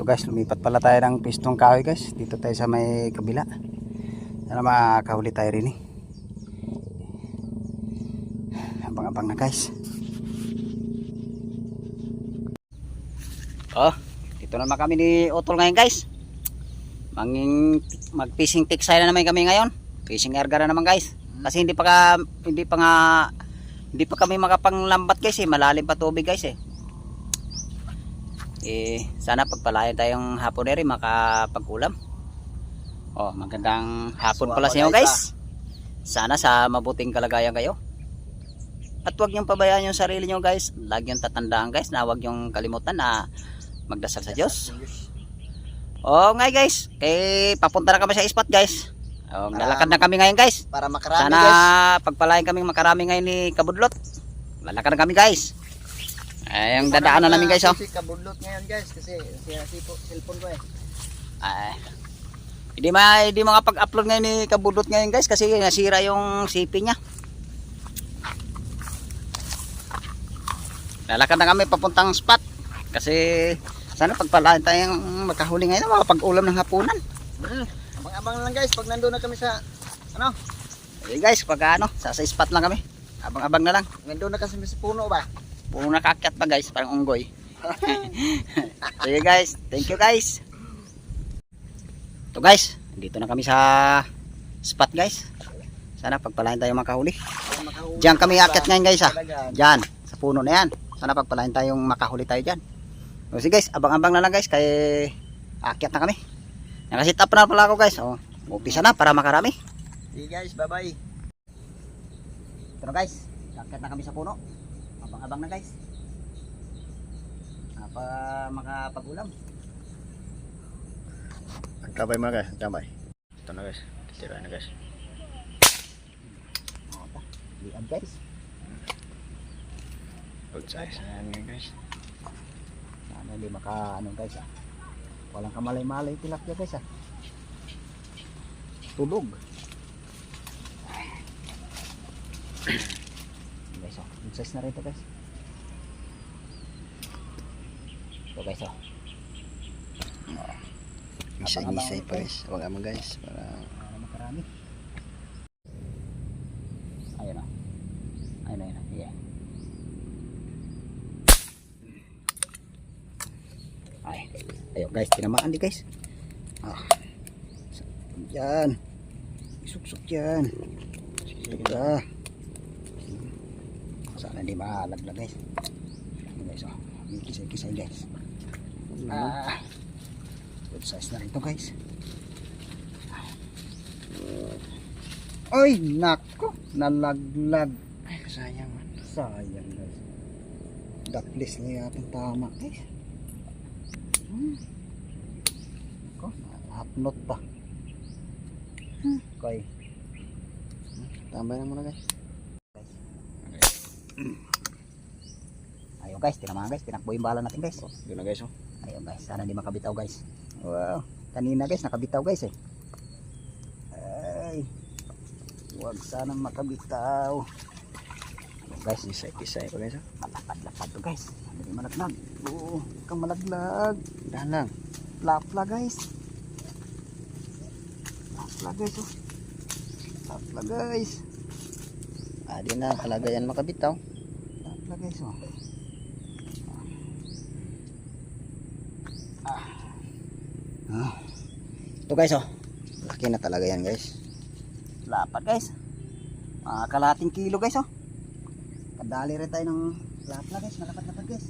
guys, lumipat pala tayo ng pistong kahoy guys. Dito tayo sa may kabila. Sana makahuli tayo rin eh. Abang-abang na guys. Oh, dito naman kami ni Utol ngayon guys. Mag-fishing tiksay na naman kami ngayon. Fishing erga na naman guys. Kasi hindi pa kami makapanglambat guys eh. Malalim pa tubig guys eh. Sana pagpalayan tayong hapon rin makapag-ulam. Oh, magandang hapon pala sa inyo guys. Sana sa mabuting kalagayan kayo. At huwag niyong pabayaan yung sarili niyo guys. Lagi yung tatandaan guys na huwag yung kalimutan na magdasal sa Diyos. Oh, ngay guys. Papunta na kami sa spot guys. Oh, lalakad na kami ngayon guys. Para makarami sana guys. Sana pagpalayan kami makarami ngayon ni Kabudlot. Lalakad na kami guys. Ay, yung dadaanan namin guys oh. Si Kabudlot ngayon guys kasi sira si cellphone ko eh. Hindi makapag-upload ngayon ni Kabudlot ngayon guys kasi nasira yung CP niya. Lalakad na kami papuntang spot kasi sana pagpalain tayong makahuli ngayon makapag-ulam ng hapunan. Abang-abang na lang guys pag nandoon na kami sa ano. Okay guys, pag sa spot lang kami. Abang-abang na lang. Nandoon na kasi sa puno ba? Puno nakakyat pa guys, parang unggoy. Sige guys, thank you guys. Ito guys, dito na kami sa spot guys. Sana pagpalain tayo makahuli. Diyan kami akyat ngayon guys ha. Diyan, sa puno na yan. Sana pagpalain tayong makahuli tayo diyan. So sige guys, abang-abang na lang guys kay akyat na kami. Nakasit up na pala ako guys. Oh, umpisa na para makarami. Sige guys, bye-bye. Ito na guys, akyat na kami sa puno. Abang-abang na guys. Para makapag-ulam. Kamay mga guys, kamay. Ito na guys, titira na guys. Lian guys. Good size. Ayan guys. Sana hindi guys ah. Walang kamalay-malay tilapia guys ah. Tulog. Guys oh, good size na rin ito guys. Ito guys oh. Isay-isay pa guys. Huwag naman guys. Para makarami. Ayun oh. Ayun. Yeah. Ayun guys, tinamaan di guys. Yan. Isuksok yan. Sige. Sana hindi malaglag guys. Ayun guys oh. Kisay-kisay guys. Good size na rin ito guys. Ay, nako. Nalaglag. ay sayang man. Sayang guys. Daklis na yata tama guys. Ko, hapnot pa. Okay. Tambay na muna guys. Ayun guys, tinamaan guys. Tinakbo yung bala natin guys. Yun na guys oh. Ayun guys, sana di makabitaw guys. Wow, kanina guys nakabitaw guys eh. Ay, huwag sanang makabitaw. Guys, Kisay pa guys oh. malapad-lapad to guys. Hindi malaglag. Oo, kang malaglag. Dahan lang. Lapla guys. Lapla guys oh. Lapla guys. Di na talaga yan makabitaw. Lapla guys oh. Ito guys oh. Laki na talaga yan guys. Lapad guys. Kalating kilo guys oh. Kadali rin tayo ng lapla guys. Malapad-lapad guys.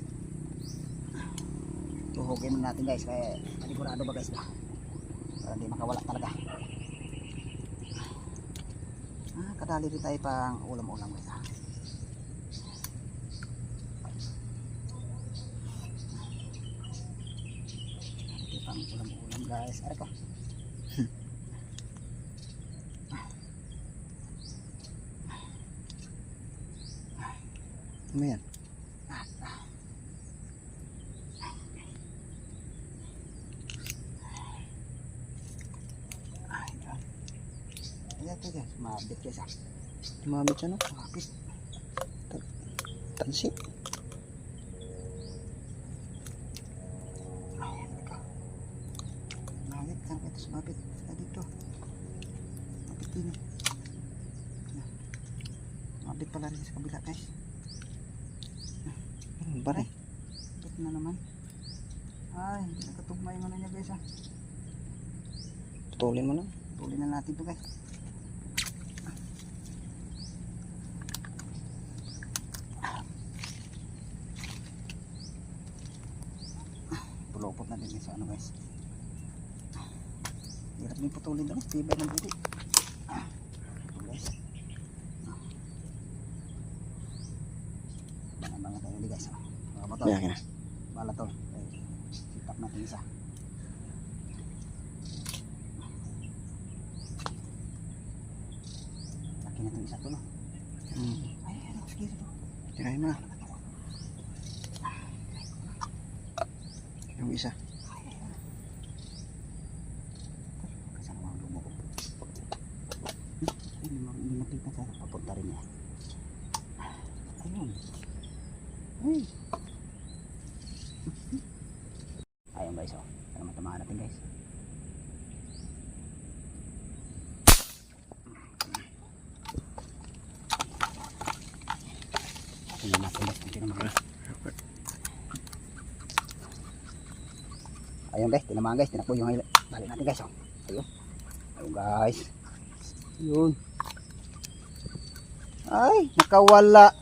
Tuhugin muna natin guys. Kaya panigurado ba guys ba? Para hindi makawala talaga. Kadali rin tayo pang ulam-ulam guys ah. Ito pang ulam-ulam guys. Aray ko. Ano yan? Ayan ito guys. Mabit guys ah. Tumamit siya no? Mabit. Tansi. Mapit. Dito. Mapit din. Mapit pala rin sa kabila guys. Baray. Mapit na naman. Ay, nakatugma yung ano niya guys ha. Putulin mo na. Putulin na natin to guys. Pulupot natin sa ano guys. Hirap din putulin doon. Tibay ng buti. Ito guys. Banga-banga tayo ulit guys. Mga bato. Yakin na. Bala to. Sitap natin isa. Laki na itong isa to no. Ay ano. Sige ito. Tirahin mo na. Yung isa. Kasama mga lumo ko. Hindi nakita sa papunta rin niya. Ayun. Ay. Ayun guys oh. Para matamaan natin guys. Tingnan natin guys. Tinamaan. Ayun guys. Tinamaan guys. Tinakbo yung balik natin guys oh. Ayun. Ayun guys. Ayun. Ay. Nakawala.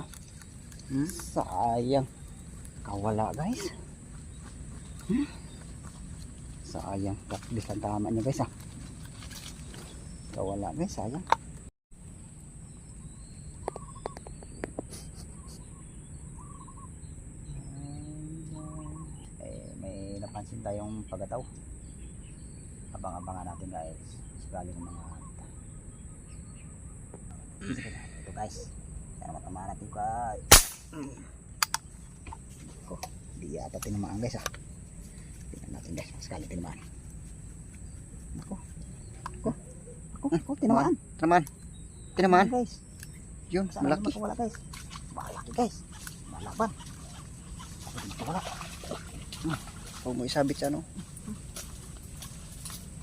Sayang. Nakawala guys. Sayang. Taklis ang tama niya guys ah. Nakawala guys. Sayang. May napansin tayong pagataw. Abang-abangan natin guys. Sakali ng mga ito guys. Sana matama natin guys. Ko, di yata tinamaan guys ah. Tingnan natin guys. Sakali tinamaan. Ako. Tinamaan. Tinamaan. Tinamaan. Guys. Yun, Sana malaki. makawala guys. Malaki guys. Malaban. Makawala. Huwag mo isabit sa ano.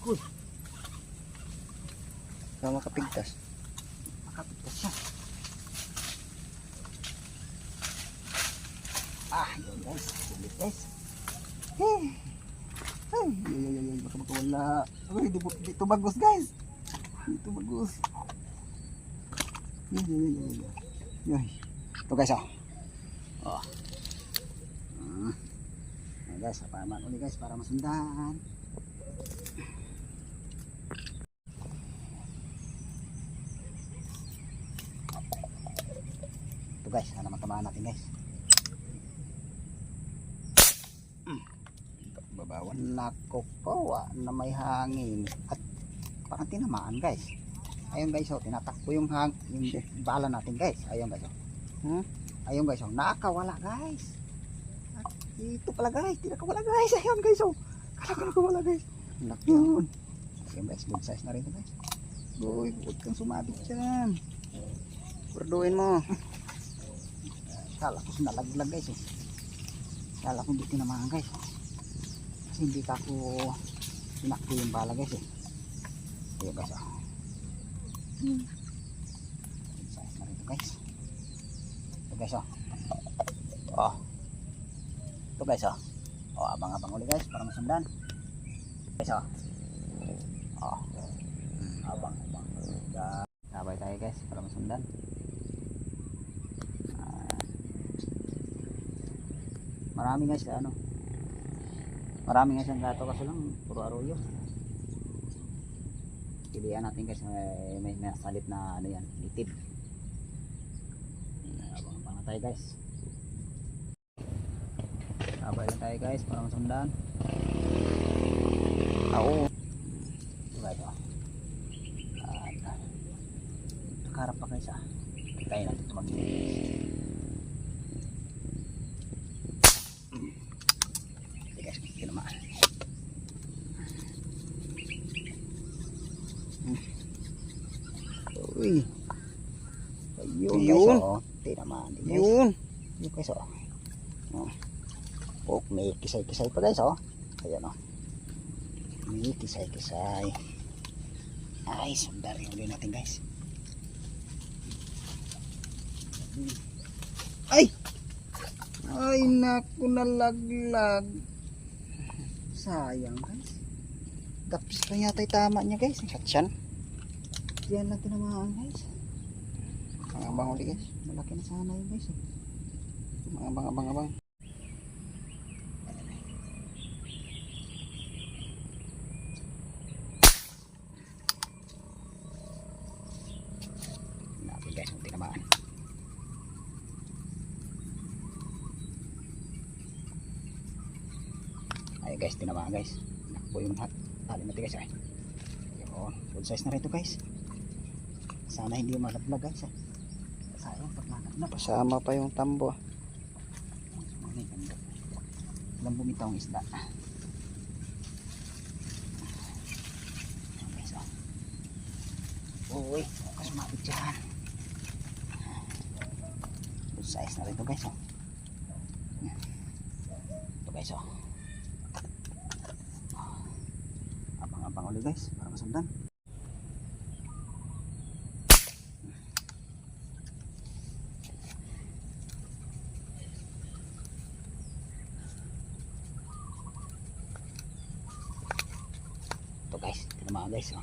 Uy. Baka makapigtas. Makapigtas siya. Ah, yun guys. Sulit guys. Hey. Ay, baka makawala. Uy, di tumagos guys. Di tumagos. Yun. Ito guys oh. Oh. Ayan guys, paman ulit guys para masundan. Ito guys, sana matamaan natin guys. Babawan. Nako po, na may hangin at parang tinamaan guys. Ayun guys, oh, tinatakbo yung bala natin guys. Ayun guys, oh. Ayun guys, oh, nakawala guys. At ito pala guys, tinakawala guys. Ayun guys, oh. Nakawala guys. Yun. Ayun guys, good size na rin ito guys. Uy, huwag kang sumabit dyan. Kurduin mo. Kala ko nalaglag guys, eh. Kala ko hindi tinamaan guys. Kasi hindi ka ako tinakbo yung bala guys, eh. Ayun guys, oh. Size na rin ito guys. Ito guys oh. Oh. Ito guys oh. Oh, abang-abang ulit guys para masundan. Guys oh. Oh. Abang-abang. Sabay tayo guys para masundan. Marami guys sa ano. Marami guys ang gato kasi lang puro arroyo. Pilihan natin guys, may salit na ano yan, litid. Abang-abang na tayo guys. Sabay lang tayo guys para masundan. Oo. Ito guys oh. At nakaharap pa guys ah. Tayo natin ito mag-iis. Ito guys, tinamaan. Uy. Ayun guys oh. Tinamaan din guys. Yun. Yun guys oh. Oh. Oh, may kisay-kisay pa guys oh. Ayan oh. May kisay-kisay. Ay, sundar yung huli natin guys. Ay! Ay, naku, nalaglag. Sayang guys. Tapos pa yata yung tama niya guys. Katyan. Yan lang tinamaan guys. Mga abang huli guys. Malaki na sana yun guys. Mga abang. Natin guys, yung tinamaan. Ay guys, tinamaan guys. Nakpo yung tali natin guys. Ay. Yun, full size na rin ito guys. Sana hindi malaglag guys. Sayang pag malaglag. Pasama pa yung tambo. Walang bumitaw ang isda. Ayan guys. Uy, sumabit dyan. Full size na rin ito guys. Ito guys. Abang-abang ulit guys para masundan. Ito guys, tinamaan guys.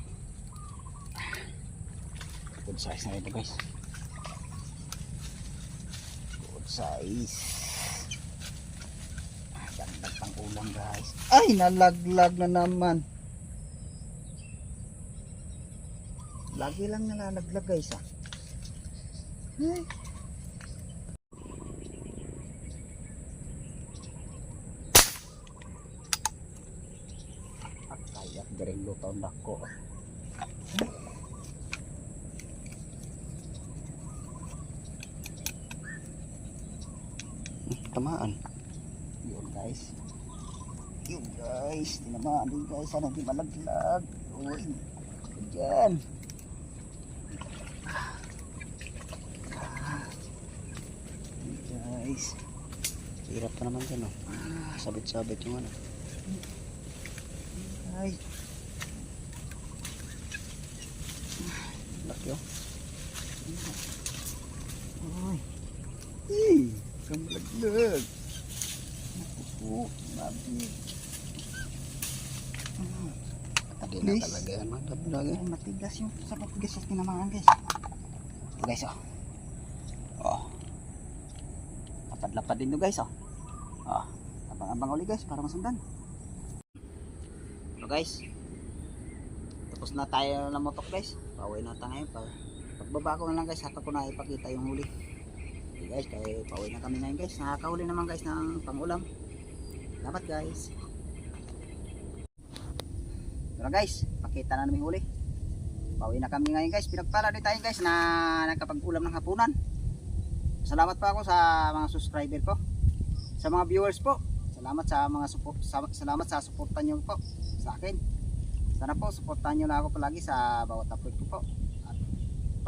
Good size na ito guys. Good size. Dagdag pang ulang guys. Ay, nalaglag na naman. Lagi lang nalalaglag guys Ay. Kaya direng lutaw dako. Tamaan. Yun guys. Tinamaan din guys. Sana di malaglag. Uy. Diyan. Guys. Hirap pa naman dyan sabit-sabit yung ano. Ay. Laki Ay. Kamalaglag. Naku, mabig. Tadi na talaga yan malaglag. Matigas yung matigas yung tinamaan guys. Guys lapad-lapad din to guys abang-abang ulit guys para masundan. So guys, tapos na tayo ng motok guys. Pauwi na tayo ngayon. Pagbaba ko na lang guys, haka ko na ipakita yung huli. Okay guys, kaya pauwi na kami ngayon guys. Nakakahuli naman guys ng pangulam. Salamat guys. Pero guys, pakita na namin huli. Pauwi na kami ngayon guys. Pinagpala din tayo guys na nakapag-ulam ng hapunan. Salamat pa ako sa mga subscriber ko, sa mga viewers po. Salamat sa mga salamat sa suporta niyo po sa akin. Sana po suportahan niyo lang ako palagi sa bawat upload ko po. At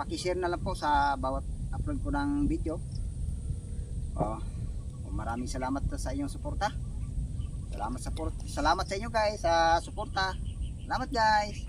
paki-share na lang po sa bawat upload ko ng video. Maraming salamat sa inyong suporta. Salamat sa inyo guys sa suporta. Salamat guys.